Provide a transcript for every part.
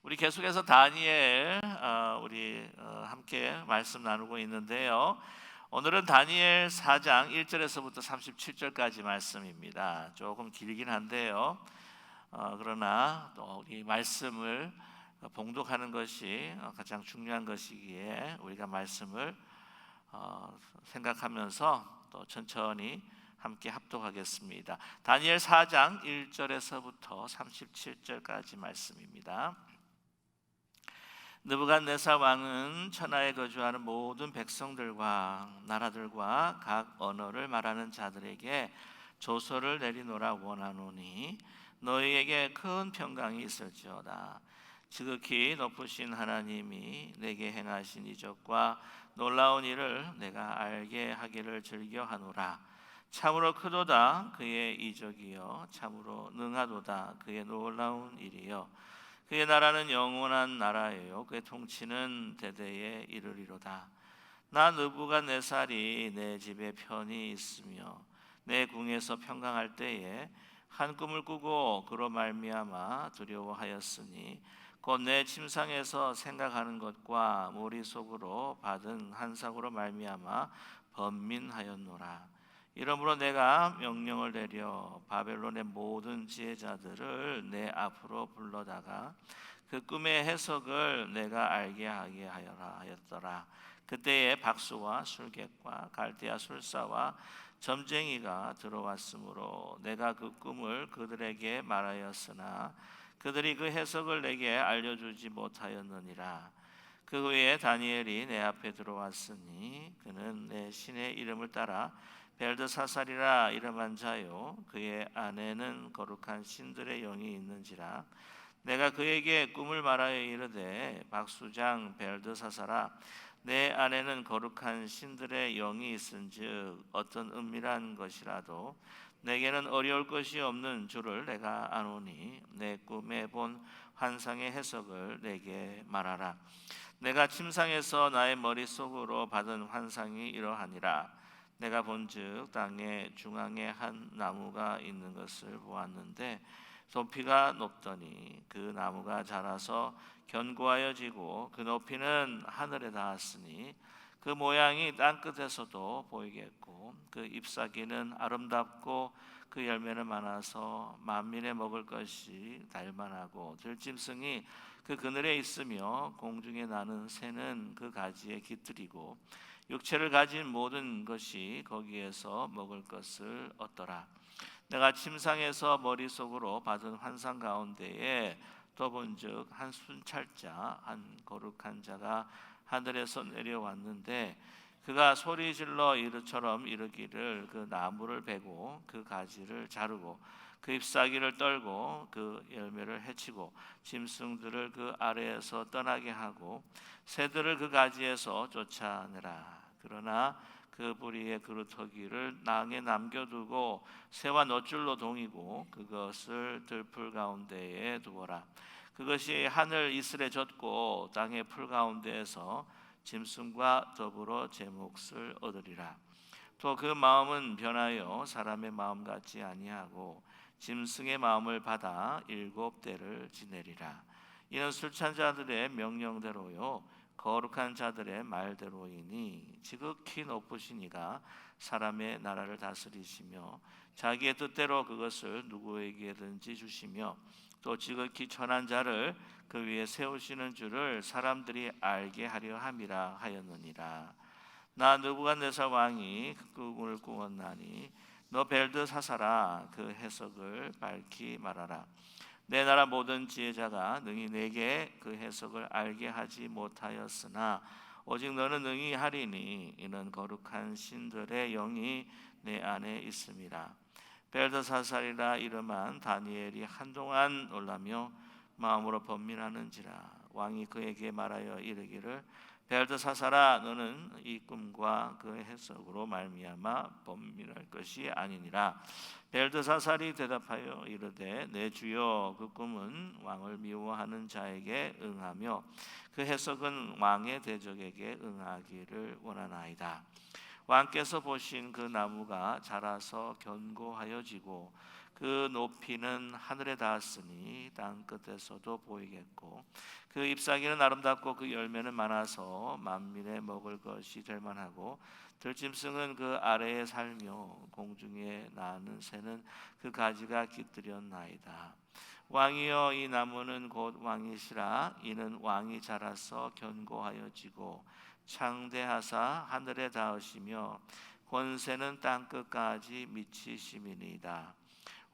우리 계속해서 다니엘 우리 함께 말씀 나누고 있는데요. 오늘은 다니엘 4장 1절에서부터 37절까지 말씀입니다. 조금 길긴 한데요. 그러나 또 우리 말씀을 봉독하는 것이 가장 중요한 것이기에 우리가 말씀을 생각하면서 또 천천히 함께 합독하겠습니다. 다니엘 4장 1절에서부터 37절까지 말씀입니다. 느부갓네살 왕은 천하에 거주하는 모든 백성들과 나라들과 각 언어를 말하는 자들에게 조서를 내리노라 원하노니 너희에게 큰 평강이 있을지어다. 지극히 높으신 하나님이 내게 행하신 이적과 놀라운 일을 내가 알게 하기를 즐겨하노라. 참으로 크도다 그의 이적이요 참으로 능하도다 그의 놀라운 일이요 그의 나라는 영원한 나라예요 그의 통치는 대대에 이르리로다. 나 느부갓네살이 내 집에 편히 있으며 내 궁에서 평강할 때에 한 꿈을 꾸고 그로 말미암아 두려워하였으니 곧 내 침상에서 생각하는 것과 머릿속으로 받은 한상으로 말미암아 번민하였노라. 이러므로 내가 명령을 내려 바벨론의 모든 지혜자들을 내 앞으로 불러다가 그 꿈의 해석을 내가 알게 하게 하였더라. 그때에 박수와 술객과 갈대아 술사와 점쟁이가 들어왔으므로 내가 그 꿈을 그들에게 말하였으나 그들이 그 해석을 내게 알려주지 못하였느니라. 그 후에 다니엘이 내 앞에 들어왔으니 그는 내 신의 이름을 따라 벨드사살이라 이름한 자요 그의 안에는 거룩한 신들의 영이 있는지라. 내가 그에게 꿈을 말하여 이르되 박수장 벨드사살아 내 안에는 거룩한 신들의 영이 있은즉 어떤 은밀한 것이라도 내게는 어려울 것이 없는 줄을 내가 아노니 내 꿈에 본 환상의 해석을 내게 말하라. 내가 침상에서 나의 머릿속으로 받은 환상이 이러하니라. 내가 본즉 땅의 중앙에 한 나무가 있는 것을 보았는데 높이가 높더니 그 나무가 자라서 견고하여 지고 그 높이는 하늘에 닿았으니 그 모양이 땅끝에서도 보이겠고 그 잎사귀는 아름답고 그 열매는 많아서 만민에 먹을 것이 달만하고 들짐승이 그 그늘에 있으며 공중에 나는 새는 그 가지에 깃들이고 육체를 가진 모든 것이 거기에서 먹을 것을 얻더라. 내가 침상에서 머릿속으로 받은 환상 가운데에 또 본즉 한 순찰자 한 거룩한 자가 하늘에서 내려왔는데 그가 소리질러 이르처럼 이르기를 그 나무를 베고 그 가지를 자르고 그 잎사귀를 떨고 그 열매를 해치고 짐승들을 그 아래에서 떠나게 하고 새들을 그 가지에서 쫓아내라. 그러나 그 뿌리의 그루터기를 낭에 남겨두고 새와 놋줄로 동이고 그것을 들풀 가운데에 두어라. 그것이 하늘 이슬에 젖고 땅의 풀 가운데에서 짐승과 더불어 제 몫을 얻으리라. 또 그 마음은 변하여 사람의 마음 같지 아니하고 짐승의 마음을 받아 7대를 지내리라. 이는 술 찬 자들의 명령대로요 거룩한 자들의 말대로이니 지극히 높으신 이가 사람의 나라를 다스리시며 자기의 뜻대로 그것을 누구에게든지 주시며 또 지극히 천한 자를 그 위에 세우시는 줄을 사람들이 알게 하려 함이라 하였느니라. 나 느부갓네살 왕이 그 꿈을 꾸었나니 너 벨드사살아 그 해석을 밝히 말하라. 내 나라 모든 지혜자가 능히 내게 그 해석을 알게 하지 못하였으나 오직 너는 능히 하리니 이는 거룩한 신들의 영이 내 안에 있음이라. 벨드사살이라 이름한 다니엘이 한동안 놀라며 마음으로 번민하는지라. 왕이 그에게 말하여 이르기를 벨드사살아 너는 이 꿈과 그 해석으로 말미암아 번민할 것이 아니니라. 벨드사살이 대답하여 이르되 내 주여 그 꿈은 왕을 미워하는 자에게 응하며 그 해석은 왕의 대적에게 응하기를 원하나이다. 왕께서 보신 그 나무가 자라서 견고하여지고 그 높이는 하늘에 닿았으니 땅 끝에서도 보이겠고 그 잎사귀는 아름답고 그 열매는 많아서 만민의 먹을 것이 될 만하고 들짐승은 그 아래에 살며 공중에 나는 새는 그 가지가 깃들였나이다. 왕이여 이 나무는 곧 왕이시라. 이는 왕이 자라서 견고하여지고 창대하사 하늘에 닿으시며 권세는 땅 끝까지 미치심이니이다.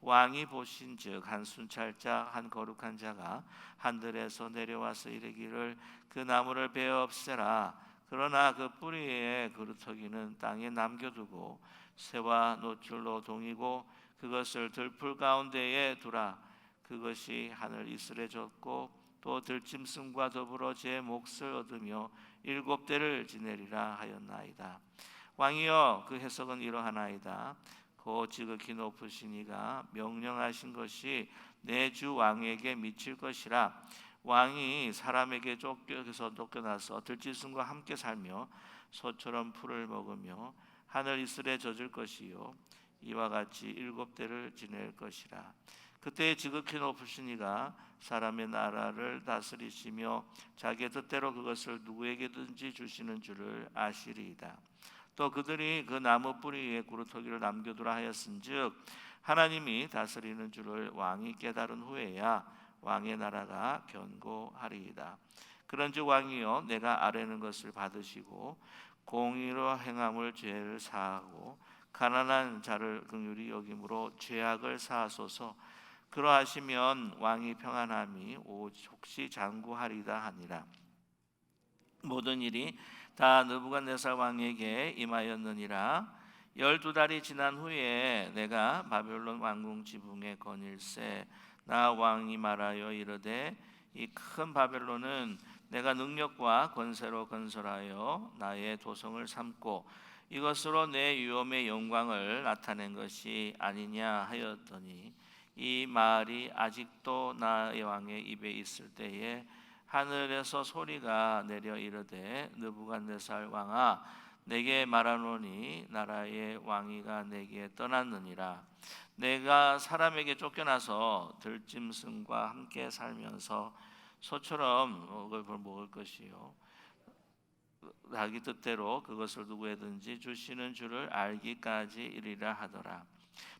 왕이 보신즉 한 순찰자 한 거룩한 자가 하늘에서 내려와서 이르기를 그 나무를 베어 없애라. 그러나 그 뿌리에 그루터기는 땅에 남겨두고 새와 노출로 동이고 그것을 들풀 가운데에 두라. 그것이 하늘 이슬에 젖고 또 들짐승과 더불어 제 몫을 얻으며 7대를 지내리라 하였나이다. 왕이여 그 해석은 이러하나이다. 곧 지극히 높으신 이가 명령하신 것이 내 주 왕에게 미칠 것이라. 왕이 사람에게 쫓겨나서 들짐승과 함께 살며 소처럼 풀을 먹으며 하늘 이슬에 젖을 것이요 이와 같이 7대를 지낼 것이라. 그때 지극히 높으신 이가 사람의 나라를 다스리시며 자기의 뜻대로 그것을 누구에게든지 주시는 줄을 아시리이다. 또 그들이 그 나무 뿌리 위에 구루터기를 남겨두라 하였은즉 하나님이 다스리는 줄을 왕이 깨달은 후에야 왕의 나라가 견고하리이다. 그런즉 왕이여 내가 아뢰는 것을 받으시고 공의로 행함을 죄를 사하고 가난한 자를 긍휼히 여김으로 죄악을 사하소서. 그러하시면 왕이 평안함이 혹시 장구하리다 하니라. 모든 일이 다 느부갓네살 왕에게 임하였느니라. 12달이 지난 후에 내가 바벨론 왕궁 지붕에 거닐새 나 왕이 말하여 이르되 이 큰 바벨론은 내가 능력과 권세로 건설하여 나의 도성을 삼고 이것으로 내 위엄의 영광을 나타낸 것이 아니냐 하였더니 이 말이 아직도 나의 왕의 입에 있을 때에 하늘에서 소리가 내려 이르되 느부갓네살 왕아 내게 말하노니 나라의 왕위가 내게 떠났느니라. 내가 사람에게 쫓겨나서 들짐승과 함께 살면서 소처럼 먹을 것이요 자기 뜻대로 그것을 누구에든지 주시는 줄을 알기까지 이르리라 하더라.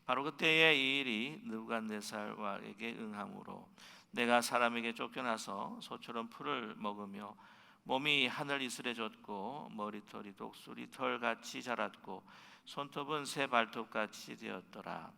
바로 그때에 이 일이 느부갓네살 왕에게 응함으로 내가 사람에게 쫓겨나서 소처럼 풀을 먹으며 몸이 하늘 이슬에 젖고 머리털이 독수리 털같이 자랐고 손톱은 새 발톱같이 되었더라.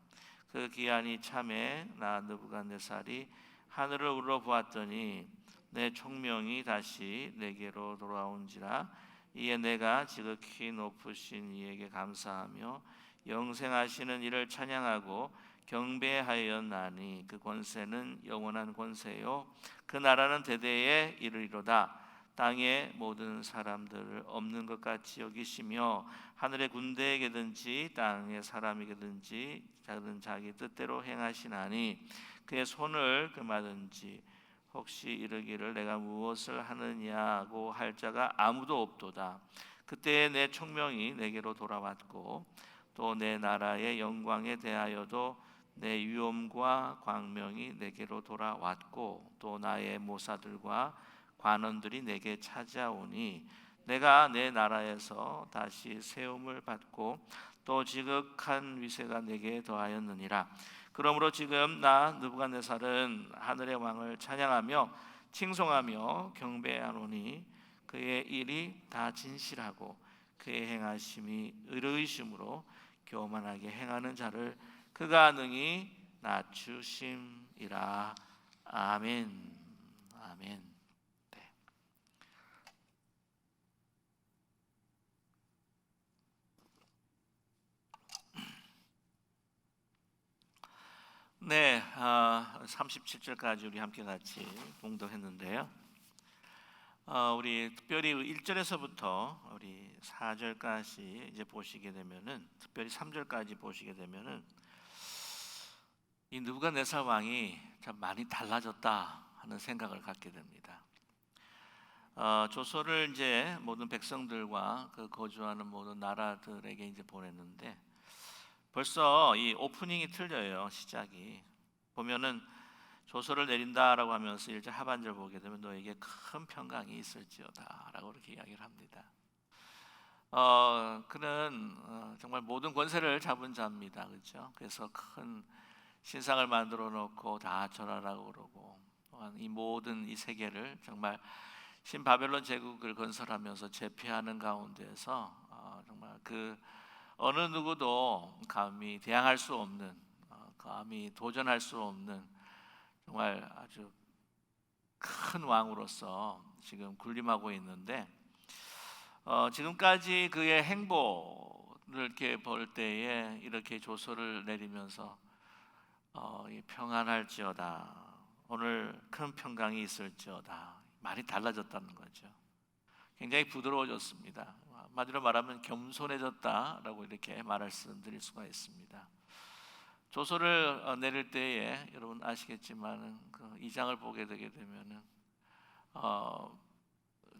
그 기한이 참에 나 느부갓네살이 하늘을 우러보았더니 내 총명이 다시 내게로 돌아온지라. 이에 내가 지극히 높으신 이에게 감사하며 영생하시는 이를 찬양하고 경배하였나니 그 권세는 영원한 권세요 그 나라는 대대에 이르리로다. 땅의 모든 사람들을 없는 것 같이 여기시며 하늘의 군대에게든지 땅의 사람에게든지 작은 자기 뜻대로 행하시나니 그의 손을 금하든지 혹시 이르기를 내가 무엇을 하느냐고 할 자가 아무도 없도다. 그때 내 총명이 내게로 돌아왔고 또 내 나라의 영광에 대하여도 내 위엄과 광명이 내게로 돌아왔고 또 나의 모사들과 관원들이 내게 찾아오니 내가 내 나라에서 다시 세움을 받고 또 지극한 위세가 내게 더하였느니라. 그러므로 지금 나 느부갓네살은 하늘의 왕을 찬양하며 칭송하며 경배하노니 그의 일이 다 진실하고 그의 행하심이 의로이심으로 교만하게 행하는 자를 그가 능히 낮추심이라. 아멘. 아멘. 네, 37절까지 우리 함께 같이 봉독했는데요. 우리 특별히 1절에서부터 우리 4절까지 이제 보시게 되면은, 특별히 3절까지 보시게 되면은 이 느부갓네살 왕이 참 많이 달라졌다 하는 생각을 갖게 됩니다. 조서를 이제 모든 백성들과 그 거주하는 모든 나라들에게 이제 보냈는데 벌써 이 오프닝이 틀려요. 시작이 보면은 조서를 내린다라고 하면서 1절 하반절 보게 되면 너에게 큰 평강이 있을지어다라고 이렇게 이야기를 합니다. 그는 정말 모든 권세를 잡은 자입니다. 그렇죠? 그래서 큰 신상을 만들어 놓고 다 절하라고 그러고, 또한 이 모든 이 세계를 정말 신바벨론 제국을 건설하면서 제패하는 가운데서 정말 그 어느 누구도 감히 대항할 수 없는, 감히 도전할 수 없는 정말 아주 큰 왕으로서 지금 군림하고 있는데, 지금까지 그의 행보를 이렇게 볼 때에 이렇게 조서를 내리면서 평안할지어다, 오늘 큰 평강이 있을지어다, 말이 달라졌다는 거죠. 굉장히 부드러워졌습니다. 한마디로 말하면 겸손해졌다라고 이렇게 말씀드릴 수가 있습니다. 조서를 내릴 때에 여러분 아시겠지만 그 2장을 보게 되게 되면은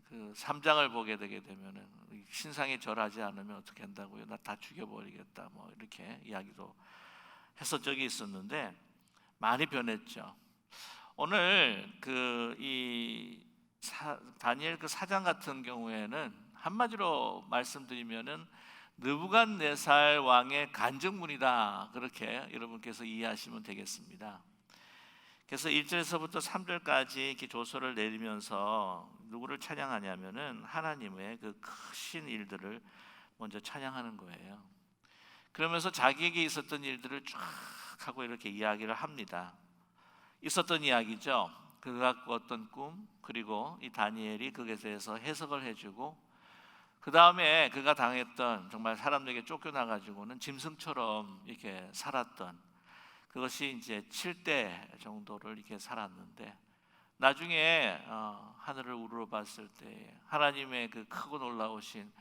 그 3장을 보게 되게 되면은 신상에 절하지 않으면 어떻게 한다고요? 나 다 죽여버리겠다, 뭐 이렇게 이야기도 했던 적이 있었는데 많이 변했죠. 오늘 다니엘 그 4장 같은 경우에는 한마디로 말씀드리면은 느부갓네살 왕의 간증문이다, 그렇게 여러분께서 이해하시면 되겠습니다. 그래서 1절에서부터 3절까지 이렇게 조서를 내리면서 누구를 찬양하냐면은 하나님의 그 크신 일들을 먼저 찬양하는 거예요. 그러면서 자기에게 있었던 일들을 쫙 하고 이렇게 이야기를 합니다. 있었던 이야기죠. 그가 꾸었던 꿈, 그리고 이 다니엘이 그것에 대해서 해석을 해주고, 그 다음에 그가 당했던, 정말 사람들에게 쫓겨나가지고는 짐승처럼 이렇게 살았던, 그것이 이제 7대 정도를 이렇게 살았는데, 나중에 하늘을 우러봤을 때 하나님의 그 크고 놀라우신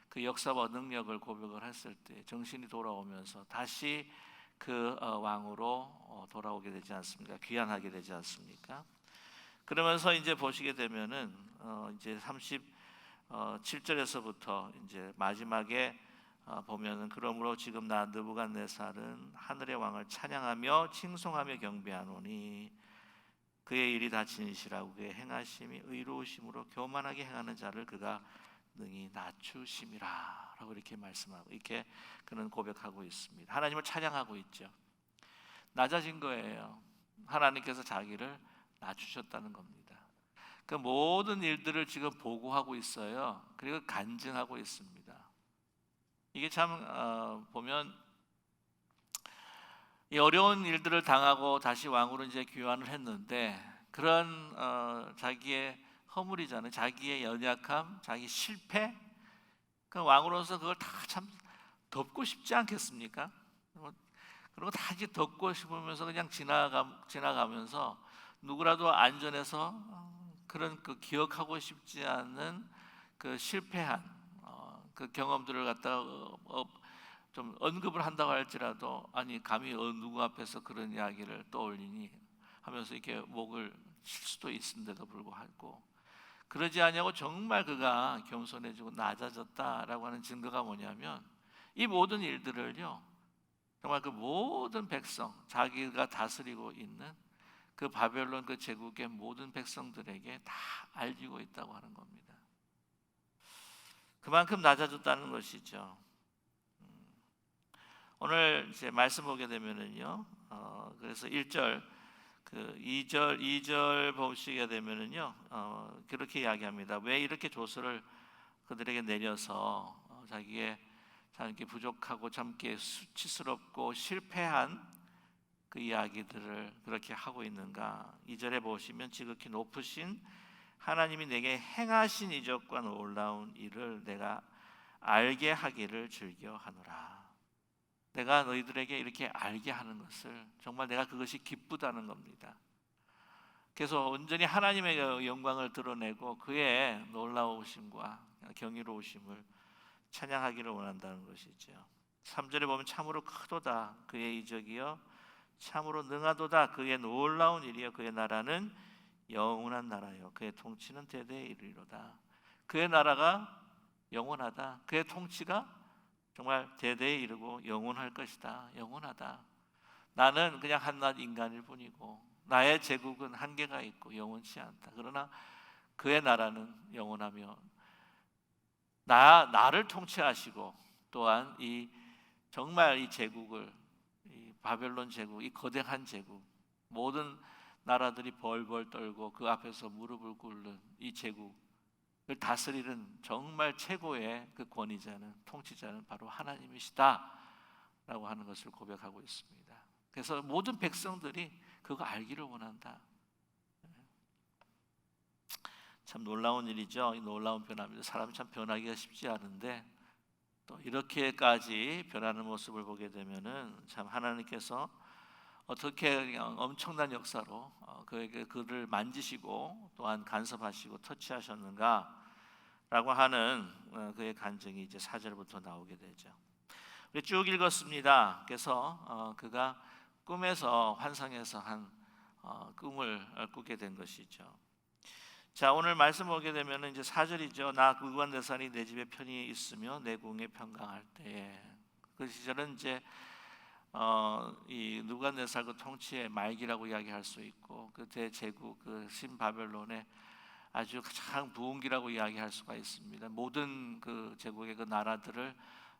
그 역사와 능력을 고백을 했을 때 정신이 돌아오면서 다시 그 왕으로 돌아오게 되지 않습니까? 귀환하게 되지 않습니까? 그러면서 이제 보시게 되면은 이제 37절에서부터 이제 마지막에 보면은 그러므로 지금 나 느부갓네살은 하늘의 왕을 찬양하며 칭송하며 경배하노니 그의 일이 다 진실하고 그의 행하심이 의로우심으로 교만하게 행하는 자를 그가 능히 낮추심이라 라고 이렇게 말씀하고, 이렇게 그는 고백하고 있습니다. 하나님을 찬양하고 있죠. 낮아진 거예요. 하나님께서 자기를 낮추셨다는 겁니다. 그 모든 일들을 지금 보고하고 있어요. 그리고 간증하고 있습니다. 이게 참 보면 이 어려운 일들을 당하고 다시 왕으로 이제 귀환을 했는데, 그런 자기의 허물이잖아요. 자기의 연약함, 자기 실패, 그 왕으로서 그걸 다 참 덮고 싶지 않겠습니까? 그리고 다 이제 덮고 싶으면서 그냥 지나가면서 누구라도 안전해서 그런 그 기억하고 싶지 않은 그 실패한 그 경험들을 갖다가 좀 언급을 한다고 할지라도, 아니 감히 누구 앞에서 그런 이야기를 떠올리니 하면서 이렇게 목을 칠 수도 있는데도 불구하고 그러지 않냐고 정말 그가 겸손해지고 낮아졌다라고 하는 증거가 뭐냐면, 이 모든 일들을요 정말 그 모든 백성, 자기가 다스리고 있는 그 바벨론 그 제국의 모든 백성들에게 다 알리고 있다고 하는 겁니다. 그만큼 낮아졌다는 것이죠. 오늘 이제 말씀 보게 되면은요, 그래서 1절, 그 2절 보시게 되면은요, 그렇게 이야기합니다. 왜 이렇게 조서를 그들에게 내려서 자기의 참 이렇게 부족하고 참 이렇게 수치스럽고 실패한 그 이야기들을 그렇게 하고 있는가? 2절에 보시면 지극히 높으신 하나님이 내게 행하신 이적과 놀라운 일을 내가 알게 하기를 즐겨하노라. 내가 너희들에게 이렇게 알게 하는 것을 정말 내가 그것이 기쁘다는 겁니다. 그래서 온전히 하나님의 영광을 드러내고 그의 놀라우심과 경이로우심을 찬양하기를 원한다는 것이죠. 3절에 보면 참으로 크도다 그의 이적이여, 참으로 능하도다 그의 놀라운 일이여, 그의 나라는 영원한 나라여, 그의 통치는 대대에 이르리로다. 그의 나라가 영원하다, 그의 통치가 정말 대대에 이르고 영원할 것이다. 영원하다. 나는 그냥 한낱 인간일 뿐이고 나의 제국은 한계가 있고 영원치 않다. 그러나 그의 나라는 영원하며 나를 통치하시고 또한 이 정말 이 제국을, 이 바벨론 제국, 이 거대한 제국, 모든 나라들이 벌벌 떨고 그 앞에서 무릎을 꿇는 이 제국을 다스리는 정말 최고의 그 권위자는, 통치자는 바로 하나님이시다 라고 하는 것을 고백하고 있습니다. 그래서 모든 백성들이 그거 알기를 원한다. 참 놀라운 일이죠. 이 놀라운 변화입니다. 사람이 참 변하기가 쉽지 않은데 또 이렇게까지 변하는 모습을 보게 되면은 참 하나님께서 어떻게 그냥 엄청난 역사로 그에게 그를 만지시고 또한 간섭하시고 터치하셨는가라고 하는 그의 간증이 이제 4절부터 나오게 되죠. 우리 쭉 읽었습니다. 그래서 그가 꿈에서 환상에서 한 꿈을 꾸게 된 것이죠. 자, 오늘 말씀 보게 되면 이제 4절이죠. 나 누부갓네살이 내 집에 편히 있으며 내 궁에 평강할 때에, 그 시절은 이제 이 누부갓네살 그 통치의 말기라고 이야기할 수 있고 그 대제국 그 신바벨론의 아주 가장 부흥기라고 이야기할 수가 있습니다. 모든 그 제국의 그 나라들을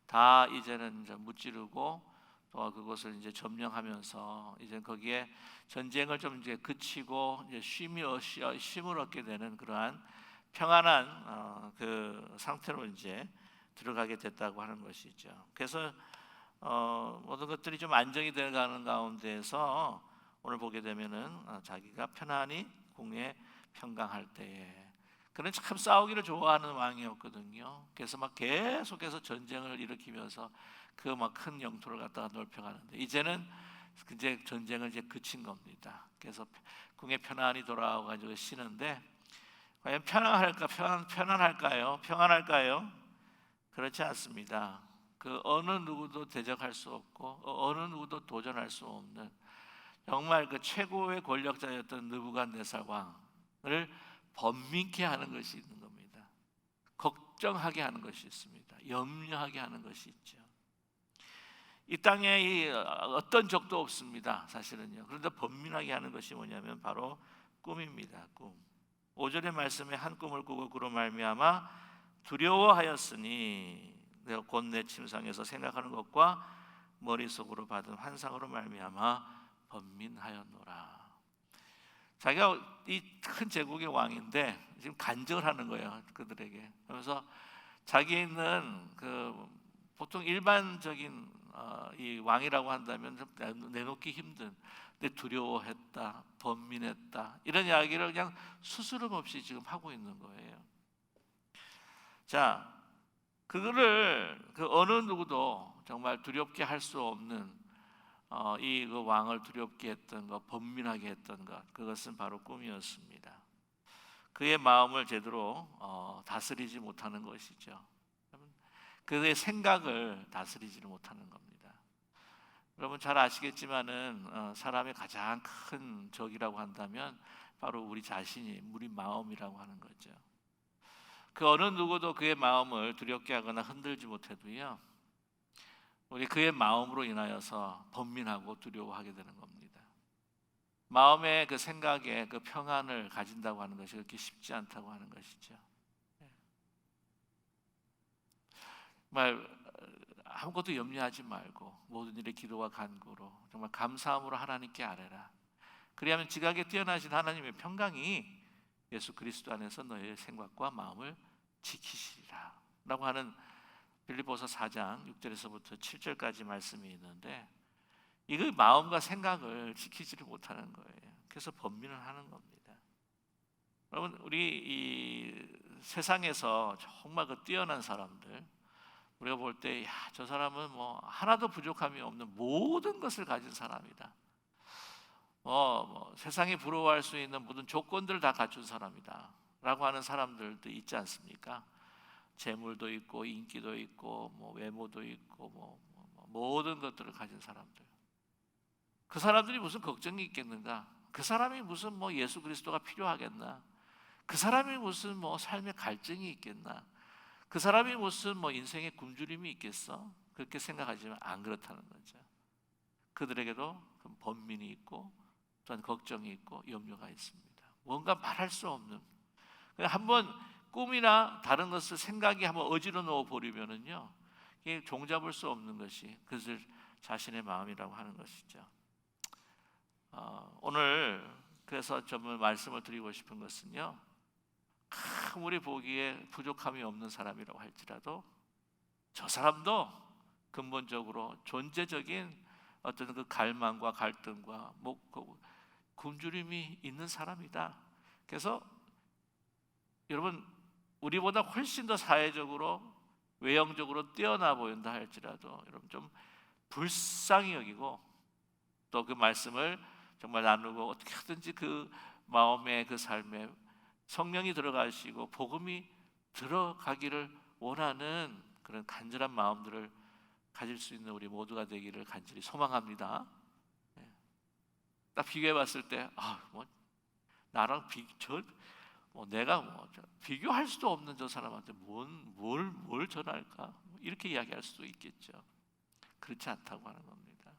다 이제는 이제 무찌르고 또 그것을 이제 점령하면서 이제 거기에 전쟁을 좀 이제 그치고 이제 쉼을 얻게 되는 그러한 평안한 그 상태로 이제 들어가게 됐다고 하는 것이죠. 그래서 모든 것들이 좀 안정이 되어가는 가운데에서 오늘 보게 되면은 자기가 편안히 궁에 평강할 때에, 그는 참 싸우기를 좋아하는 왕이었거든요. 그래서 막 계속해서 전쟁을 일으키면서 그 막 큰 영토를 갖다가 넓혀가는데 이제는 이제 전쟁은 이제 그친 겁니다. 그래서 궁에 편안히 돌아와가지고 쉬는데 과연 편안할까요? 평안할까요? 그렇지 않습니다. 그 어느 누구도 대적할 수 없고 어느 누구도 도전할 수 없는 정말 그 최고의 권력자였던 느부갓네살 왕을 번민케 하는 것이 있는 겁니다. 걱정하게 하는 것이 있습니다. 염려하게 하는 것이 있죠. 이 땅에 어떤 적도 없습니다. 사실은요. 그런데 번민하게 하는 것이 뭐냐면 바로 꿈입니다. 꿈. 5절의 말씀에 한 꿈을 꾸고 그로 말미암아 두려워하였으니 내가 곧 내 침상에서 생각하는 것과 머릿속으로 받은 환상으로 말미암아 번민하였노라. 자기가 이 큰 제국의 왕인데 지금 간증을 하는 거예요, 그들에게. 그래서 자기는 그 보통 일반적인 이 왕이라고 한다면 좀 내놓기 힘든, 근데 두려워했다, 번민했다, 이런 이야기를 그냥 스스럼 없이 지금 하고 있는 거예요. 자, 그거를 그 어느 누구도 정말 두렵게 할 수 없는 이 그 왕을 두렵게 했던 것, 번민하게 했던 것, 그것은 바로 꿈이었습니다. 그의 마음을 제대로 다스리지 못하는 것이죠. 그의 생각을 다스리지를 못하는 겁니다. 여러분 잘 아시겠지만은 사람의 가장 큰 적이라고 한다면 바로 우리 자신이, 우리 마음이라고 하는 거죠. 그 어느 누구도 그의 마음을 두렵게 하거나 흔들지 못해도요, 우리 그의 마음으로 인하여서 번민하고 두려워하게 되는 겁니다. 마음의 그 생각에 그 평안을 가진다고 하는 것이 그렇게 쉽지 않다고 하는 것이죠. 정말 아무것도 염려하지 말고 모든 일에 기도와 간구로 정말 감사함으로 하나님께 아뢰라. 그리하면 지각에 뛰어나신 하나님의 평강이 예수 그리스도 안에서 너의 생각과 마음을 지키시리라 라고 하는 빌립보서 4장 6절에서부터 7절까지 말씀이 있는데, 이거 마음과 생각을 지키지를 못하는 거예요. 그래서 번민을 하는 겁니다. 여러분, 우리 이 세상에서 정말 그 뛰어난 사람들, 우리가 볼 때 저 사람은 뭐 하나도 부족함이 없는 모든 것을 가진 사람이다. 세상이 부러워할 수 있는 모든 조건들을 다 갖춘 사람이다 라고 하는 사람들도 있지 않습니까? 재물도 있고 인기도 있고 뭐 외모도 있고 모든 것들을 가진 사람들. 그 사람들이 무슨 걱정이 있겠는가? 그 사람이 무슨 뭐 예수 그리스도가 필요하겠나? 그 사람이 무슨 뭐 삶의 갈증이 있겠나? 그 사람이 무슨 뭐 인생의 굶주림이 있겠어? 그렇게 생각하지만 안 그렇다는 거죠. 그들에게도 번민이 있고 또한 걱정이 있고 염려가 있습니다. 뭔가 말할 수 없는, 한번 꿈이나 다른 것을 생각이 한번 어지러 놓아 버리면은요, 이게 종잡을 수 없는 것이 그들 자신의 마음이라고 하는 것이죠. 오늘 그래서 정말 말씀을 드리고 싶은 것은요, 아무리 보기에 부족함이 없는 사람이라고 할지라도 저 사람도 근본적으로 존재적인 어떤 그 갈망과 갈등과 굶주림이 있는 사람이다. 그래서 여러분, 우리보다 훨씬 더 사회적으로 외형적으로 뛰어나 보인다 할지라도 여러분 좀 불쌍히 여기고 또 그 말씀을 정말 나누고 어떻게 하든지 그 마음의 그 삶에 성령이 들어가시고 복음이 들어가기를 원하는 그런 간절한 마음들을 가질 수 있는 우리 모두가 되기를 간절히 소망합니다. 딱 비교해 봤을 때 나랑 내가 비교할 수도 없는 저 사람한테 뭘 전할까? 이렇게 이야기할 수도 있겠죠. 그렇지 않다고 하는 겁니다.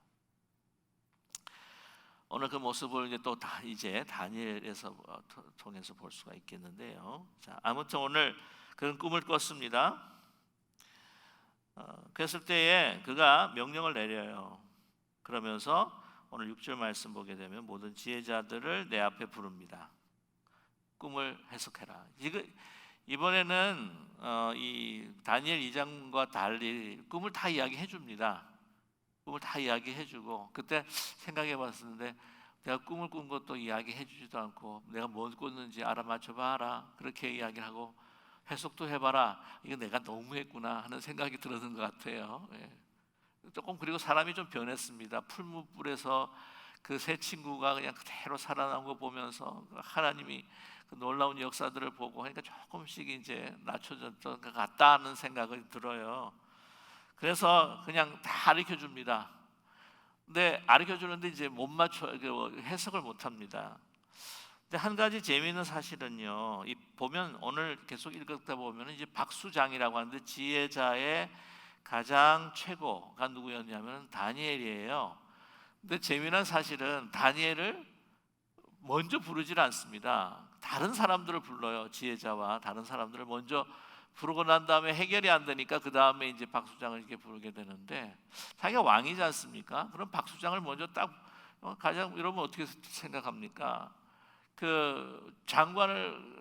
오늘 그 모습을 이제 다니엘에서 통해서 볼 수가 있겠는데요. 자, 아무튼 오늘 그런 꿈을 꿨습니다. 그랬을 때에 그가 명령을 내려요. 그러면서 오늘 6절 말씀 보게 되면 모든 지혜자들을 내 앞에 부릅니다. 꿈을 해석해라. 이번에는 이 다니엘 2장과 달리 꿈을 다 이야기해 줍니다. 꿈을 다 이야기해 주고, 그때 생각해 봤었는데 내가 꿈을 꾼 것도 이야기해 주지도 않고 내가 뭘 꿨는지 알아맞혀 봐라, 그렇게 이야기를 하고 해석도 해봐라, 이거 내가 너무했구나 하는 생각이 들었는 것 같아요. 조금, 그리고 사람이 좀 변했습니다. 풀무불에서 그 세 친구가 그냥 그대로 살아난 거 보면서 하나님이 그 놀라운 역사들을 보고 하니까 조금씩 이제 낮춰졌던 것 같다는 생각이 들어요. 그래서 그냥 다 가르쳐 줍니다. 근데 가르쳐 주는데 이제 못 맞춰, 해석을 못 합니다. 근데 한 가지 재미있는 사실은요, 보면 오늘 계속 읽다 보면 이제 박수장이라고 하는데 지혜자의 가장 최고가 누구였냐면 다니엘이에요. 근데 재미난 사실은 다니엘을 먼저 부르질 않습니다. 다른 사람들을 불러요. 지혜자와 다른 사람들을 먼저 부르고 난 다음에 해결이 안 되니까 그 다음에 이제 박수장을 이렇게 부르게 되는데, 자기가 왕이지 않습니까? 그럼 박수장을 먼저 딱 가장, 여러분 어떻게 생각합니까? 그 차관을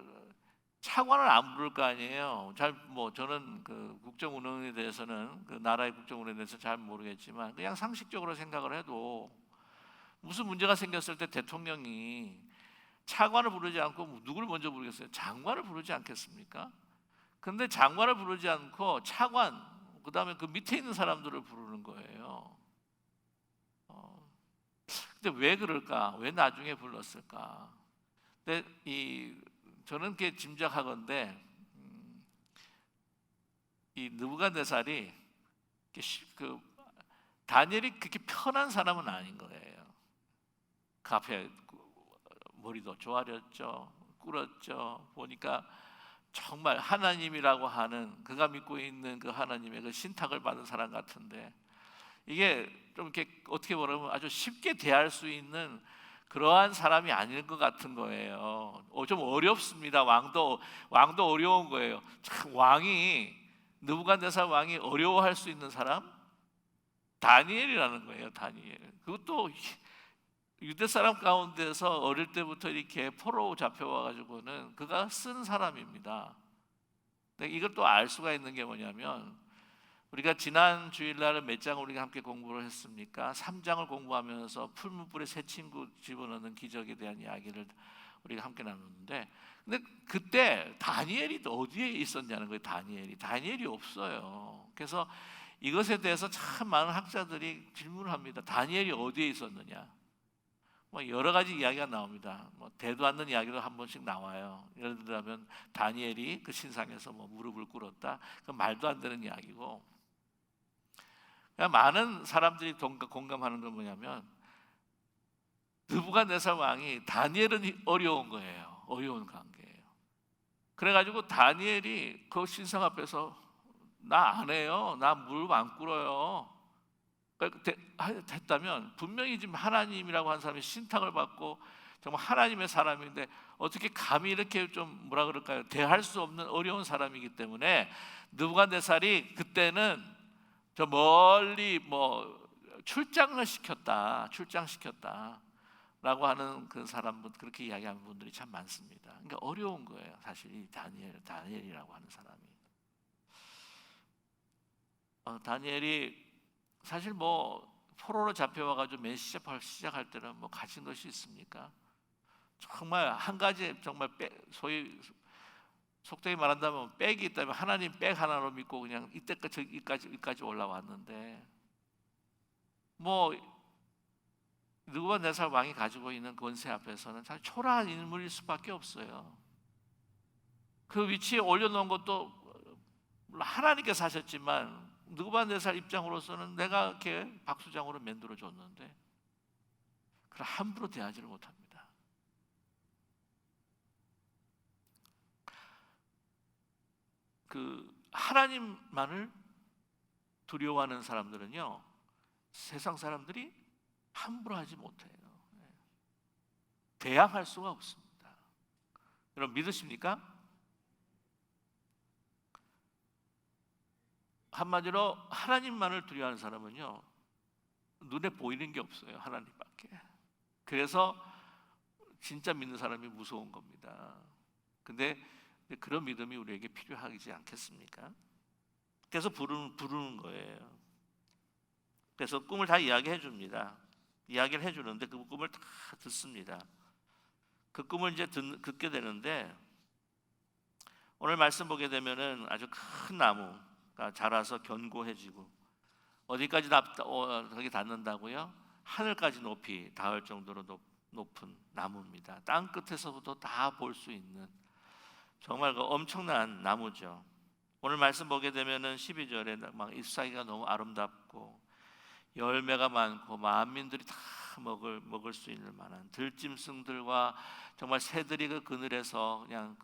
안 부를 거 아니에요. 저는 그 국정 운영에 대해서는, 그 나라의 국정 운영에 대해서 잘 모르겠지만 그냥 상식적으로 생각을 해도 무슨 문제가 생겼을 때 대통령이 차관을 부르지 않고 누구를 먼저 부르겠어요? 장관을 부르지 않겠습니까? 근데 장관을 부르지 않고 차관, 그 다음에 그 밑에 있는 사람들을 부르는 거예요. 근데 왜 그럴까? 왜 나중에 불렀을까? 근데 저는 그게 짐작하건대, 이 느부갓네살이 그 다니엘이 그렇게 편한 사람은 아닌 거예요. 그 앞에 머리도 조아렸죠, 꿇었죠. 보니까 정말 하나님이라고 하는, 그가 믿고 있는 그 하나님의 그 신탁을 받은 사람 같은데, 이게 좀 이렇게 어떻게 보면 아주 쉽게 대할 수 있는 그러한 사람이 아닐 것 같은 거예요. 좀 어렵습니다. 왕도 어려운 거예요. 참, 느부갓네살 왕이 어려워할 수 있는 사람? 다니엘이라는 거예요. 다니엘. 그것도 유대 사람 가운데서 어릴 때부터 이렇게 포로 잡혀와 가지고는 그가 쓴 사람입니다. 근데 이걸 또 알 수가 있는 게 뭐냐면, 우리가 지난 주일날 몇 장을 우리가 함께 공부를 했습니까? 3장을 공부하면서 풀무불에 새 친구 집어넣는 기적에 대한 이야기를 우리가 함께 나눴는데, 근데 그때 다니엘이 어디에 있었냐는 거예요. 다니엘이 없어요. 그래서 이것에 대해서 참 많은 학자들이 질문을 합니다. 다니엘이 어디에 있었느냐? 여러 가지 이야기가 나옵니다. 대도 않는 이야기도 한 번씩 나와요. 예를 들면 다니엘이 그 신상에서 무릎을 꿇었다. 그 말도 안 되는 이야기고, 많은 사람들이 공감하는 건 뭐냐면, 느부갓네살 왕이 다니엘은 어려운 관계예요. 그래가지고 다니엘이 그 신상 앞에서 나 안 해요. 나 무릎 안 꿇어요. 됐다면 분명히 지금 하나님이라고 하는 사람이 신탁을 받고 정말 하나님의 사람인데 어떻게 감히 이렇게 좀 뭐라 그럴까요? 대할 수 없는 어려운 사람이기 때문에 느부갓네살이 그때는 저 멀리 뭐 출장시켰다라고 하는 그 사람분, 그렇게 이야기하는 분들이 참 많습니다. 그러니까 어려운 거예요, 사실 이 다니엘이라고 하는 사람이. 다니엘이 사실 뭐 포로로 잡혀와가지고 맨 시작할 때는 뭐 가진 것이 있습니까? 정말 한 가지 정말 소위 속되게 말한다면 백이 있다면 하나님 백 하나로 믿고 그냥 이때까지 여기까지 올라왔는데, 뭐 느부갓네살 왕이 가지고 있는 권세 앞에서는 참 초라한 인물일 수밖에 없어요. 그 위치에 올려놓은 것도 하나님께서 하셨지만 느부갓네살 입장으로서는 내가 이렇게 박수장으로 만들어 줬는데 그걸 함부로 대하지를 못합니다. 그 하나님만을 두려워하는 사람들은요, 세상 사람들이 함부로 하지 못해요. 대항할 수가 없습니다. 여러분 믿으십니까? 한마디로 하나님만을 두려워하는 사람은요, 눈에 보이는 게 없어요. 하나님밖에. 그래서 진짜 믿는 사람이 무서운 겁니다. 근데 그런 믿음이 우리에게 필요하지 않겠습니까? 그래서 부르는 거예요. 그래서 꿈을 다 이야기해 줍니다. 이야기를 해주는데 그 꿈을 다 듣습니다. 그 꿈을 이제 듣게 되는데, 오늘 말씀 보게 되면은 아주 큰 나무가 자라서 견고해지고 어디까지 거기 닿는다고요? 하늘까지 높이 닿을 정도로 높은 나무입니다. 땅 끝에서부터 다 볼 수 있는 정말 그 엄청난 나무죠. 오늘 말씀 보게 되면은 12절에 막 잎사귀가 너무 아름답고 열매가 많고 만민들이 다 먹을 수 있는 만한 들짐승들과 정말 새들이 그 그늘에서 그냥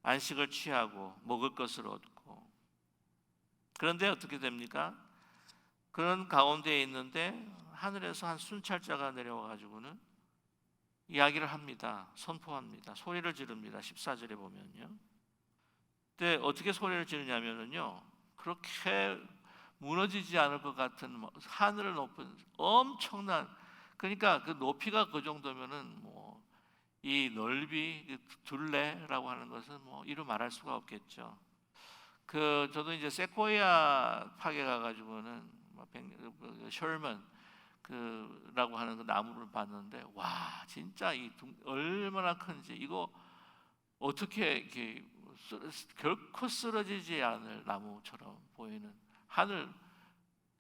안식을 취하고 먹을 것을 얻고. 그런데 어떻게 됩니까? 그런 가운데에 있는데 하늘에서 한 순찰자가 내려와 가지고는 이야기를 합니다. 선포합니다. 소리를 지릅니다. 14절에 보면요. 근데 어떻게 소리를 지르냐면요, 그렇게 무너지지 않을 것 같은 하늘을 높은 엄청난, 그러니까 그 높이가 그 정도면은 뭐 이 넓이, 둘레라고 하는 것은 뭐 이루 말할 수가 없겠죠. 저도 이제 세코이아 파괴 가가지고는 셜먼 라고 하는 그 나무를 봤는데, 와 진짜 얼마나 큰지, 이거 어떻게 이렇게 결코 쓰러지지 않을 나무처럼 보이는, 하늘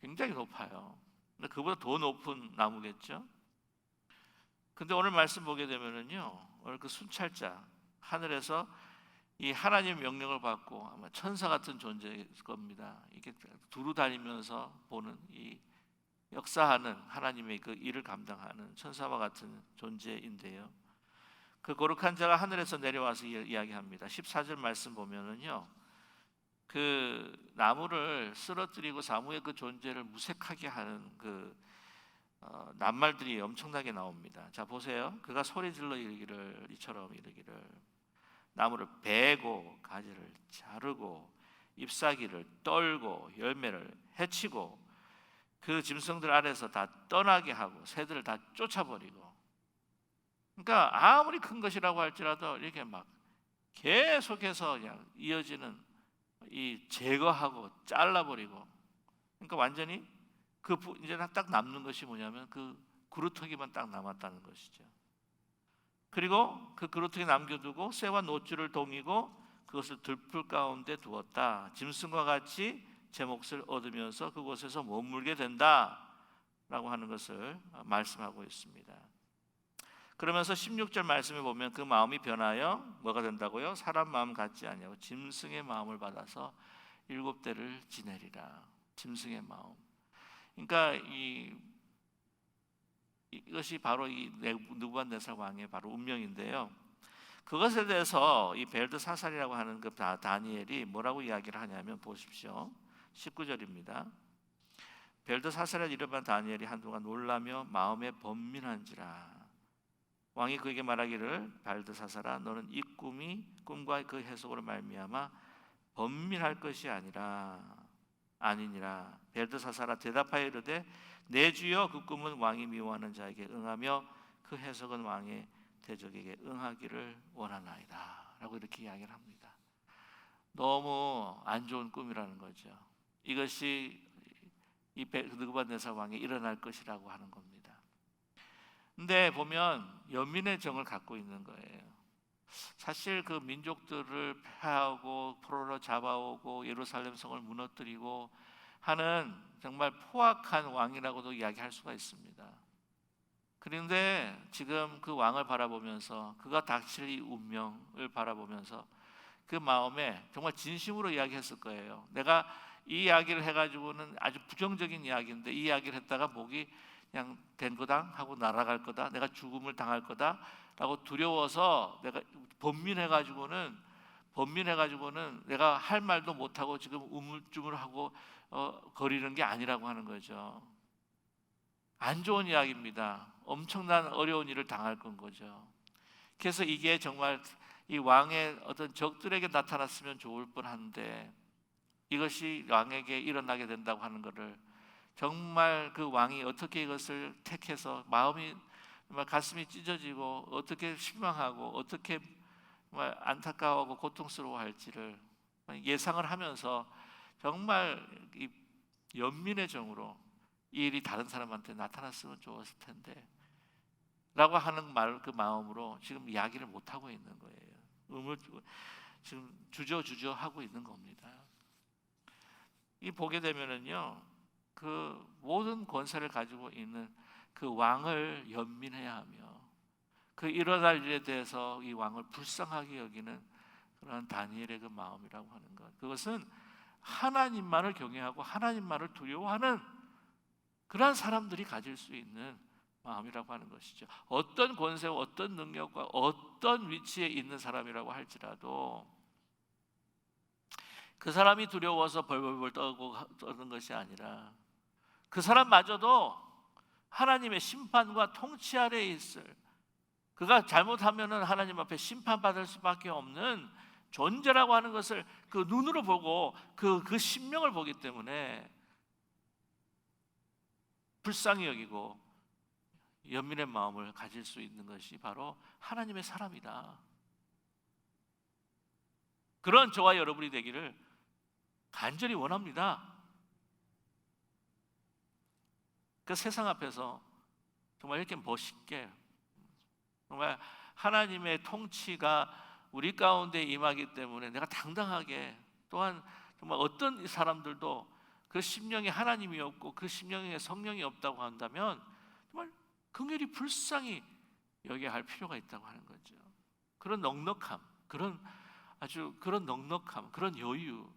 굉장히 높아요. 근데 그보다 더 높은 나무겠죠. 근데 오늘 말씀 보게 되면은요, 오늘 그 순찰자, 하늘에서 이 하나님 명령을 받고 아마 천사 같은 존재일 겁니다. 이게 두루 다니면서 보는 이 역사하는 하나님의 그 일을 감당하는 천사와 같은 존재인데요, 그 거룩한 자가 하늘에서 내려와서 이야기합니다. 14절 말씀 보면은요, 그 나무를 쓰러뜨리고 사무의 그 존재를 무색하게 하는 그 낱말들이 엄청나게 나옵니다. 자 보세요. 그가 소리질러 이처럼 이르기를 나무를 베고 가지를 자르고 잎사귀를 떨고 열매를 해치고 그 짐승들 아래서 다 떠나게 하고 새들을 다 쫓아버리고. 그러니까 아무리 큰 것이라고 할지라도 이렇게 막 계속해서 그냥 이어지는 이 제거하고 잘라버리고. 그러니까 완전히 이제 딱 남는 것이 뭐냐면 그 그루터기만 딱 남았다는 것이죠. 그리고 그 그루터기 남겨두고 새와 노줄을 동이고 그것을 들풀 가운데 두었다. 짐승과 같이 제 몫을 얻으면서 그곳에서 머물게 된다라고 하는 것을 말씀하고 있습니다. 그러면서 16절 말씀에 보면 그 마음이 변하여 뭐가 된다고요? 사람 마음 같지 아니하고 짐승의 마음을 받아서 7대를 지내리라. 짐승의 마음. 그러니까 이것이 바로 이 느부갓네살 왕의 바로 운명인데요. 그것에 대해서 이 벨드사살이라고 하는 그 다니엘이 뭐라고 이야기를 하냐면 보십시오. 19절입니다. 벨드사살에 이르면 다니엘이 한동안 놀라며 마음에 번민한지라. 왕이 그에게 말하기를 벨드사살아 너는 이 꿈과 그 해석으로 말미암아 번민할 것이 아니니라. 벨드사살아 대답하여 이르되 내 주여 그 꿈은 왕이 미워하는 자에게 응하며 그 해석은 왕의 대적에게 응하기를 원하나이다 라고 이렇게 이야기를 합니다. 너무 안 좋은 꿈이라는 거죠. 이것이 이 느부갓네살 왕이 일어날 것이라고 하는 겁니다. 근데 보면 연민의 정을 갖고 있는 거예요. 사실 그 민족들을 패하고 포로로 잡아오고 예루살렘 성을 무너뜨리고 하는 정말 포악한 왕이라고도 이야기할 수가 있습니다. 그런데 지금 그 왕을 바라보면서 그가 닥칠 이 운명을 바라보면서 그 마음에 정말 진심으로 이야기했을 거예요. 내가 이 이야기를 해가지고는 아주 부정적인 이야기인데 이 이야기를 했다가 목이 그냥 된 거다 하고 날아갈 거다, 내가 죽음을 당할 거다 라고 두려워서 내가 번민해가지고는 내가 할 말도 못하고 지금 우물쭈물하고 거리는 게 아니라고 하는 거죠. 안 좋은 이야기입니다. 엄청난 어려운 일을 당할 건 거죠. 그래서 이게 정말 이 왕의 어떤 적들에게 나타났으면 좋을 뻔한데 이것이 왕에게 일어나게 된다고 하는 것을 정말 그 왕이 어떻게 이것을 택해서 마음이 정말 가슴이 찢어지고 어떻게 실망하고 어떻게 정말 안타까워하고 고통스러워할지를 예상을 하면서 정말 이 연민의 정으로 이 일이 다른 사람한테 나타났으면 좋았을 텐데 라고 하는 그 마음으로 지금 이야기를 못하고 있는 거예요. 지금 주저주저 하고 있는 겁니다. 이 보게 되면은요, 그 모든 권세를 가지고 있는 그 왕을 연민해야 하며 그 일어날 일에 대해서 이 왕을 불쌍하게 여기는 그런 다니엘의 그 마음이라고 하는 것, 그것은 하나님만을 경외하고 하나님만을 두려워하는 그러한 사람들이 가질 수 있는 마음이라고 하는 것이죠. 어떤 권세와 어떤 능력과 어떤 위치에 있는 사람이라고 할지라도 그 사람이 두려워서 벌벌벌 떠는 것이 아니라 그 사람마저도 하나님의 심판과 통치 아래에 있을, 그가 잘못하면은 하나님 앞에 심판받을 수밖에 없는 존재라고 하는 것을 그 눈으로 보고 그 심령을 보기 때문에 불쌍히 여기고 연민의 마음을 가질 수 있는 것이 바로 하나님의 사람이다. 그런 저와 여러분이 되기를 간절히 원합니다. 그 세상 앞에서 정말 이렇게 멋있게 정말 하나님의 통치가 우리 가운데 임하기 때문에 내가 당당하게, 또한 정말 어떤 사람들도 그 심령에 하나님이 없고 그 심령에 성령이 없다고 한다면 정말 긍휼히 불쌍히 여겨야 할 필요가 있다고 하는 거죠. 그런 넉넉함, 그런 넉넉함, 그런 여유,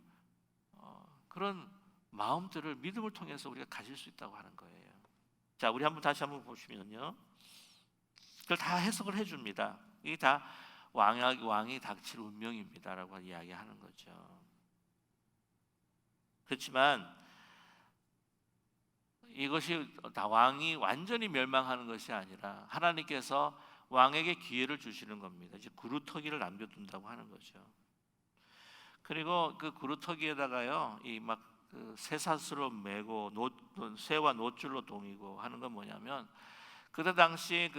그런 마음들을 믿음을 통해서 우리가 가질 수 있다고 하는 거예요. 자, 우리 다시 한번 보시면요, 그걸 다 해석을 해줍니다. 이게 다 왕이 닥칠 운명입니다라고 이야기하는 거죠. 그렇지만 이것이 왕이 완전히 멸망하는 것이 아니라 하나님께서 왕에게 기회를 주시는 겁니다. 이제 그루터기를 남겨둔다고 하는 거죠. 그리고 그 그루터기에다가요, 그 쇠사슬로 매고 쇠와 놋줄로 동이고 하는 건 뭐냐면, 그때 당시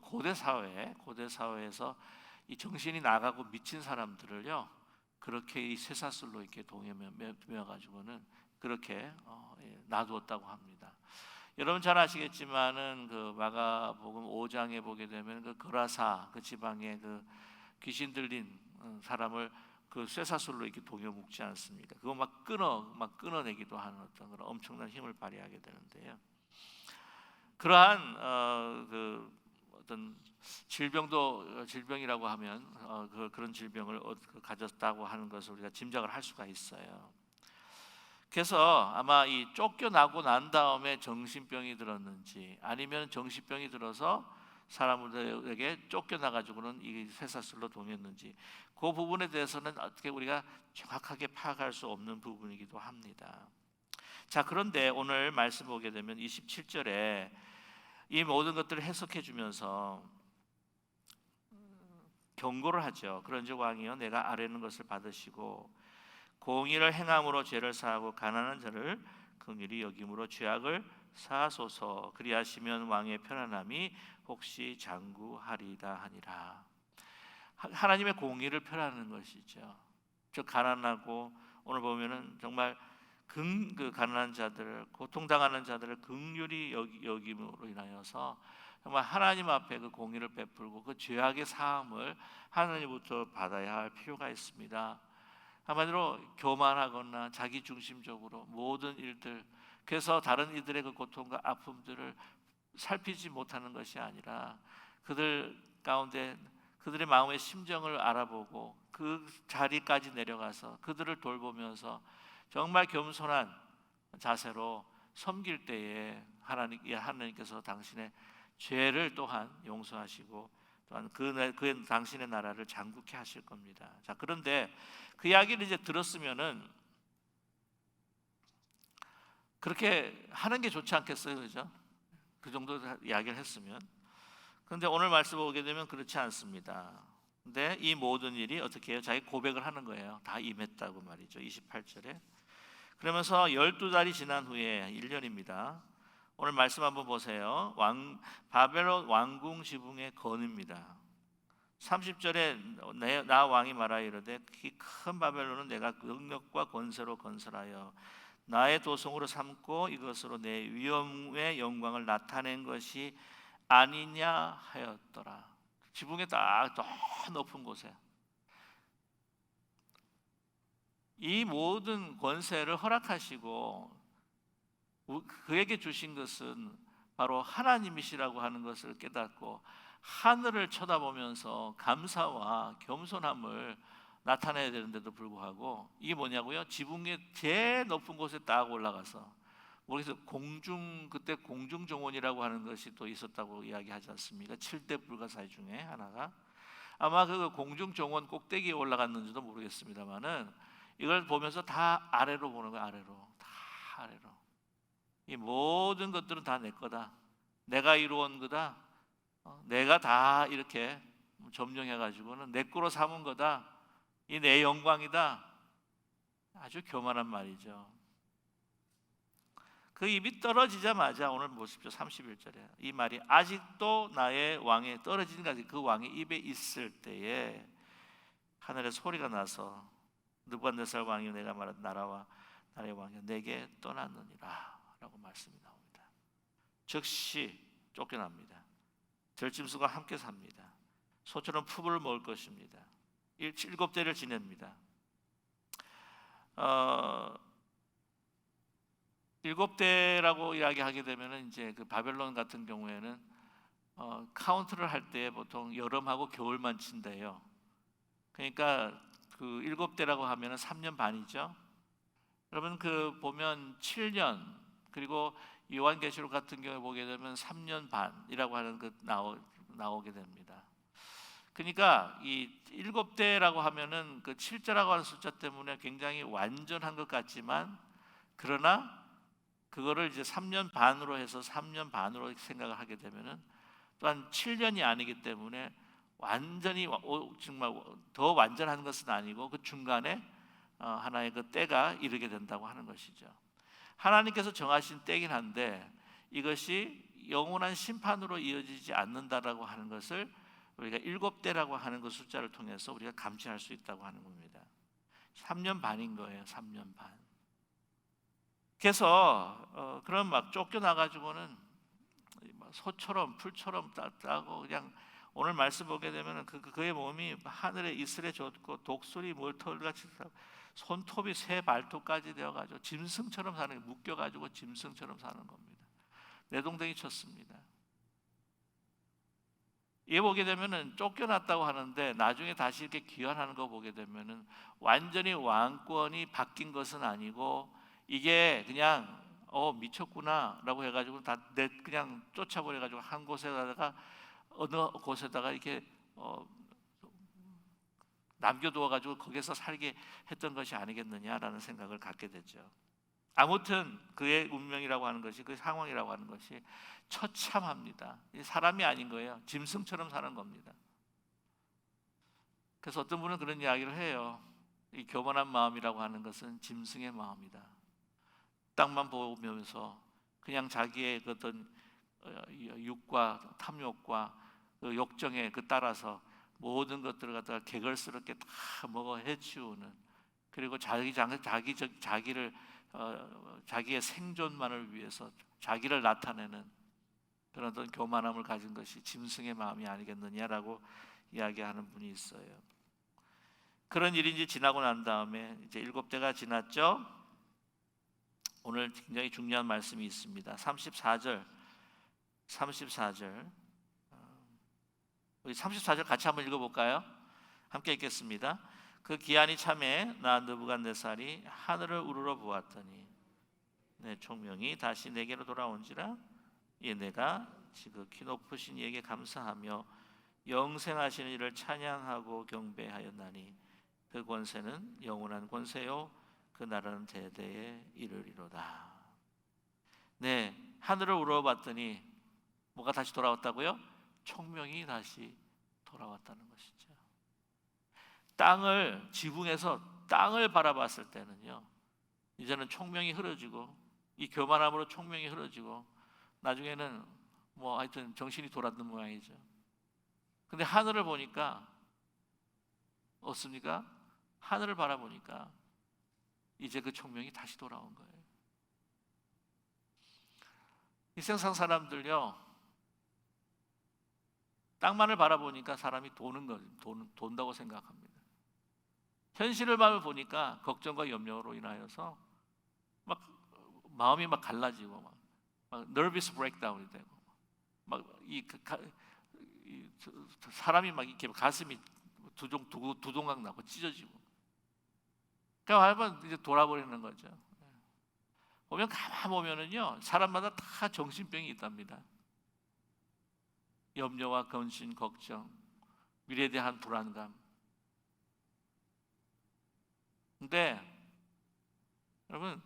고대 사회에서 이 정신이 나가고 미친 사람들을요, 그렇게 이 쇠사슬로 이렇게 동여 가지고는 그렇게 놔두었다고 합니다. 여러분 잘 아시겠지만은 그 마가복음 5장에 보게 되면 그 거라사 그 지방에 그 귀신 들린 사람을 그 쇠사슬로 이렇게 동여 묶지 않습니까? 그거 막 끊어내기도 하는 어떤 그런 엄청난 힘을 발휘하게 되는데요. 그러한 그 어떤 질병이라고 하면 그런 질병을 가졌다고 하는 것을 우리가 짐작을 할 수가 있어요. 그래서 아마 이 쫓겨나고 난 다음에 정신병이 들었는지 아니면 정신병이 들어서 사람들에게 쫓겨나가지고는 이 쇠사슬로 동였는지, 그 부분에 대해서는 어떻게 우리가 정확하게 파악할 수 없는 부분이기도 합니다. 자, 그런데 오늘 말씀 보게 되면 27절에 이 모든 것들을 해석해 주면서 경고를 하죠. 그런즉 왕이여, 내가 아뢰는 것을 받으시고 공의를 행함으로 죄를 사하고 가난한 자를 긍휼히 여김으로 죄악을 사하소서. 그리하시면 왕의 편안함이 혹시 장구하리다 하니라. 하나님의 공의를 펴라는 것이죠. 즉 가난하고, 오늘 보면은 정말 그 가난한 자들, 고통당하는 자들을 긍휼히 여김으로 인하여서 정말 하나님 앞에 그 공의를 베풀고 그 죄악의 사함을 하나님부터 받아야 할 필요가 있습니다. 한마디로 교만하거나 자기 중심적으로 모든 일들, 그래서 다른 이들의 그 고통과 아픔들을 살피지 못하는 것이 아니라 그들 가운데 그들의 마음의 심정을 알아보고 그 자리까지 내려가서 그들을 돌보면서 정말 겸손한 자세로 섬길 때에 하나님께서 당신의 죄를 또한 용서하시고 또한 그 당신의 나라를 장국케 하실 겁니다. 자, 그런데 그 이야기를 이제 들었으면은 그렇게 하는 게 좋지 않겠어요, 그죠? 그 정도 이야기를 했으면. 그런데 오늘 말씀 보게 되면 그렇지 않습니다. 근데 이 모든 일이 어떻게 해요? 자기 고백을 하는 거예요. 다 임했다고 말이죠. 28절에. 그러면서 12달이 지난 후에 1년입니다. 오늘 말씀 한번 보세요. 바벨론 왕궁 지붕의 건입니다. 30절에 나 왕이 말하여 이르되 이 큰 바벨론은 내가 능력과 권세로 건설하여 나의 도성으로 삼고 이것으로 내 위엄의 영광을 나타낸 것이 아니냐 하였더라. 지붕에 딱 더 높은 곳에 이 모든 권세를 허락하시고 그에게 주신 것은 바로 하나님이시라고 하는 것을 깨닫고 하늘을 쳐다보면서 감사와 겸손함을 나타내야 되는데도 불구하고 이게 뭐냐고요? 지붕의 제일 높은 곳에 딱 올라가서, 그래서 그때 공중정원이라고 하는 것이 또 있었다고 이야기하지 않습니까? 7대 불가사의 중에 하나가 아마 그 공중정원 꼭대기에 올라갔는지도 모르겠습니다만은 이걸 보면서 다 아래로 보는 거예요. 다 아래로. 이 모든 것들은 다 내 거다. 내가 이루어온 거다. 내가 다 이렇게 점령해가지고는 내 거로 삼은 거다. 이 내 영광이다. 아주 교만한 말이죠. 그 입이 떨어지자마자 오늘 보십시오. 31절에 이 말이 아직도 나의 왕에 떨어지는 것이 그 왕의 입에 있을 때에 하늘에 소리가 나서 느부갓네살 왕이 내가 말한 나라와 나라의 왕이 내게 떠났느니라 라고 말씀이 나옵니다. 즉시 쫓겨납니다. 들짐승과 함께 삽니다. 소처럼 푸를 먹을 것입니다. 7대를 지냅니다. 7대라고 이야기하게 되면은 이제 그 바벨론 같은 경우에는 카운트를 할 때 보통 여름하고 겨울만 친대요. 그러니까 그 7대라고 하면은 3년 반이죠. 여러분 그 보면 7년, 그리고 요한계시록 같은 경우에 보게 되면 3년 반이라고 하는 그 나오게 됩니다. 그러니까 이 7대라고 하면은 그 7자라고 하는 숫자 때문에 굉장히 완전한 것 같지만, 그러나 그거를 이제 3년 반으로 해서 3년 반으로 생각을 하게 되면은 또한 7년이 아니기 때문에 완전히 정말 더 완전한 것은 아니고 그 중간에 하나의 그 때가 이르게 된다고 하는 것이죠. 하나님께서 정하신 때긴 한데 이것이 영원한 심판으로 이어지지 않는다라고 하는 것을 우리가 7대라고 하는 그 숫자를 통해서 우리가 감지할 수 있다고 하는 겁니다. 3년 반인 거예요. 3년 반. 그래서 그런 막 쫓겨나가지고는 소처럼 풀처럼 따고 그냥 오늘 말씀 보게 되면은 그의 몸이 하늘에 이슬에 젖고 독수리 몰털같이 손톱이 새 발톱까지 되어가지고 짐승처럼 사는, 묶여가지고 짐승처럼 사는 겁니다. 내동댕이 쳤습니다. 이게 보게 되면은 쫓겨났다고 하는데 나중에 다시 이렇게 귀환하는 거 보게 되면은 완전히 왕권이 바뀐 것은 아니고 이게 그냥 미쳤구나라고 해가지고 다 그냥 쫓아버려가지고 한 곳에다가 어느 곳에다가 이렇게 남겨두어가지고 거기서 살게 했던 것이 아니겠느냐라는 생각을 갖게 되죠. 아무튼 그의 운명이라고 하는 것이, 그 상황이라고 하는 것이 처참합니다. 사람이 아닌 거예요. 짐승처럼 사는 겁니다. 그래서 어떤 분은 그런 이야기를 해요. 이 교만한 마음이라고 하는 것은 짐승의 마음이다. 땅만 보면서 그냥 자기의 그 어떤 육과 탐욕과 그 욕정에 그 따라서 모든 것들을 갖다가 개걸스럽게 다 먹어 해치우는, 그리고 자기를 자기의 생존만을 위해서 자기를 나타내는 그런 어떤 교만함을 가진 것이 짐승의 마음이 아니겠느냐라고 이야기하는 분이 있어요. 그런 일이 이제 지나고 난 다음에 이제 7대가 지났죠. 오늘 굉장히 중요한 말씀이 있습니다. 34절 우리 34절 같이 한번 읽어볼까요? 함께 읽겠습니다. 그 기한이 참에 나 느부갓네살이 하늘을 우러러 보았더니 내 총명이 다시 내게로 돌아온지라. 이 내가 지극히 높으신 이에게 감사하며 영생하시는 이를 찬양하고 경배하였나니 그 권세는 영원한 권세요 그 나라는 대대에 이르리로다. 네, 하늘을 우러봤더니 뭐가 다시 돌아왔다고요? 총명이 다시 돌아왔다는 것이죠. 지붕에서 땅을 바라봤을 때는요, 이제는 총명이 흐려지고, 이 교만함으로 총명이 흐려지고, 나중에는 뭐 하여튼 정신이 돌았는 모양이죠. 근데 하늘을 보니까 어떻습니까? 하늘을 바라보니까 이제 그 총명이 다시 돌아온 거예요. 이 세상 사람들요, 땅만을 바라보니까 사람이 돈다고 생각합니다. 현실을 보니까 걱정과 염려로 인하여서 막 마음이 막 갈라지고 막 nervous breakdown이 되고 사람이 막 이렇게 가슴이 두동강 나고 찢어지고, 그러니까 한번 이제 돌아버리는 거죠. 가만 보면은요, 사람마다 다 정신병이 있답니다. 염려와 근심, 걱정, 미래에 대한 불안감. 근데 여러분,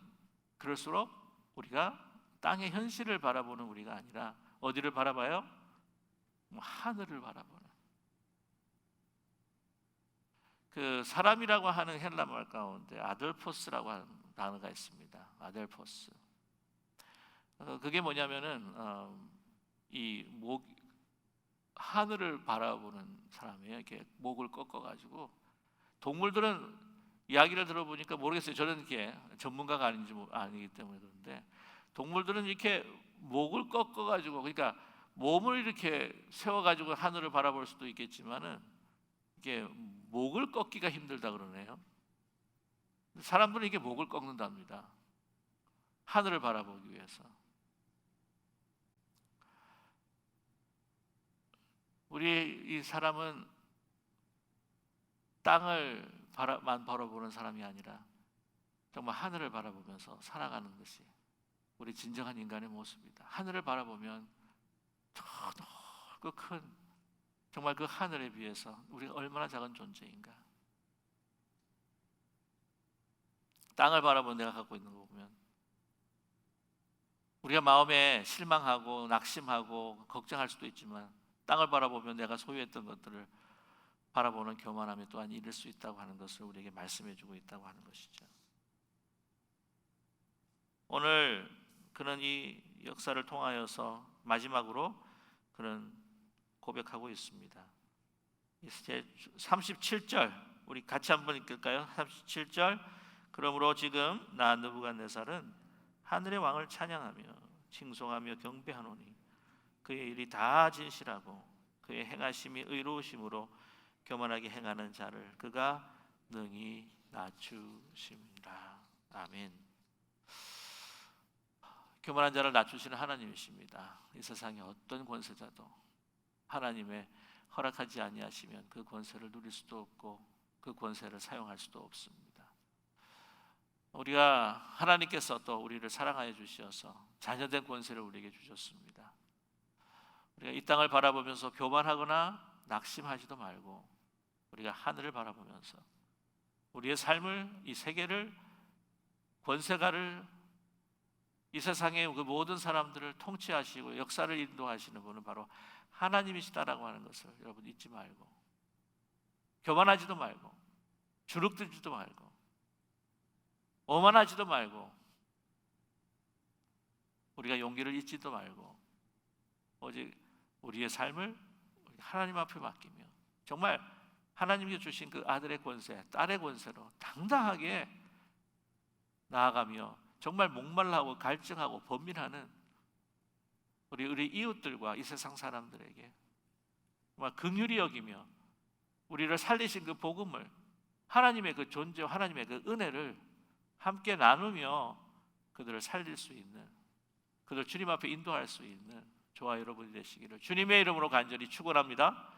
그럴수록 우리가 땅의 현실을 바라보는 우리가 아니라 어디를 바라봐요? 하늘을 바라보는. 그 사람이라고 하는 헬라말 가운데 아델포스라고 하는 단어가 있습니다. 아델포스. 그게 뭐냐면은 하늘을 바라보는 사람이에요. 이렇게 목을 꺾어가지고, 동물들은 이야기를 들어보니까 모르겠어요. 저는 이렇게 전문가가 아니기 때문에 그런데, 동물들은 이렇게 목을 꺾어가지고, 그러니까 몸을 이렇게 세워가지고 하늘을 바라볼 수도 있겠지만은 이게 목을 꺾기가 힘들다 그러네요. 사람들은 이게 목을 꺾는답니다. 하늘을 바라보기 위해서. 우리 이 사람은 땅을만 바라보는 사람이 아니라 정말 하늘을 바라보면서 살아가는 것이 우리 진정한 인간의 모습이다. 하늘을 바라보면 저 넓고 큰, 정말 그 하늘에 비해서 우리가 얼마나 작은 존재인가. 땅을 바라보는 내가 갖고 있는 거 보면 우리가 마음에 실망하고 낙심하고 걱정할 수도 있지만, 땅을 바라보면 내가 소유했던 것들을 바라보는 교만함에 또한 이를 수 있다고 하는 것을 우리에게 말씀해주고 있다고 하는 것이죠. 오늘 그는 이 역사를 통하여서 마지막으로 그는 고백하고 있습니다. 이제 37절 우리 같이 한번 읽을까요? 37절. 그러므로 지금 나 느부갓네살은 하늘의 왕을 찬양하며 칭송하며 경배하노니 그의 일이 다 진실하고 그의 행하심이 의로우심으로 교만하게 행하는 자를 그가 능히 낮추심이라. 아멘. 교만한 자를 낮추시는 하나님이십니다. 이 세상의 어떤 권세자도 하나님의 허락하지 아니하시면 그 권세를 누릴 수도 없고 그 권세를 사용할 수도 없습니다. 우리가 하나님께서 또 우리를 사랑하여 주셔서 자녀된 권세를 우리에게 주셨습니다. 우리가 이 땅을 바라보면서 교만하거나 낙심하지도 말고 우리가 하늘을 바라보면서 우리의 삶을, 이 세계를, 권세가를, 이 세상의 그 모든 사람들을 통치하시고 역사를 인도하시는 분은 바로 하나님이시다라고 하는 것을 여러분 잊지 말고, 교만하지도 말고, 주눅들지도 말고, 오만하지도 말고, 우리가 용기를 잊지도 말고, 오직 우리의 삶을 하나님 앞에 맡기며 정말 하나님께 주신 그 아들의 권세, 딸의 권세로 당당하게 나아가며 정말 목말라하고 갈증하고 번민하는 우리 이웃들과 이 세상 사람들에게 정말 긍휼히 여기며 우리를 살리신 그 복음을, 하나님의 그 존재와 하나님의 그 은혜를 함께 나누며 그들을 살릴 수 있는, 그들 주님 앞에 인도할 수 있는 저와 여러분이 되시기를 주님의 이름으로 간절히 축원합니다.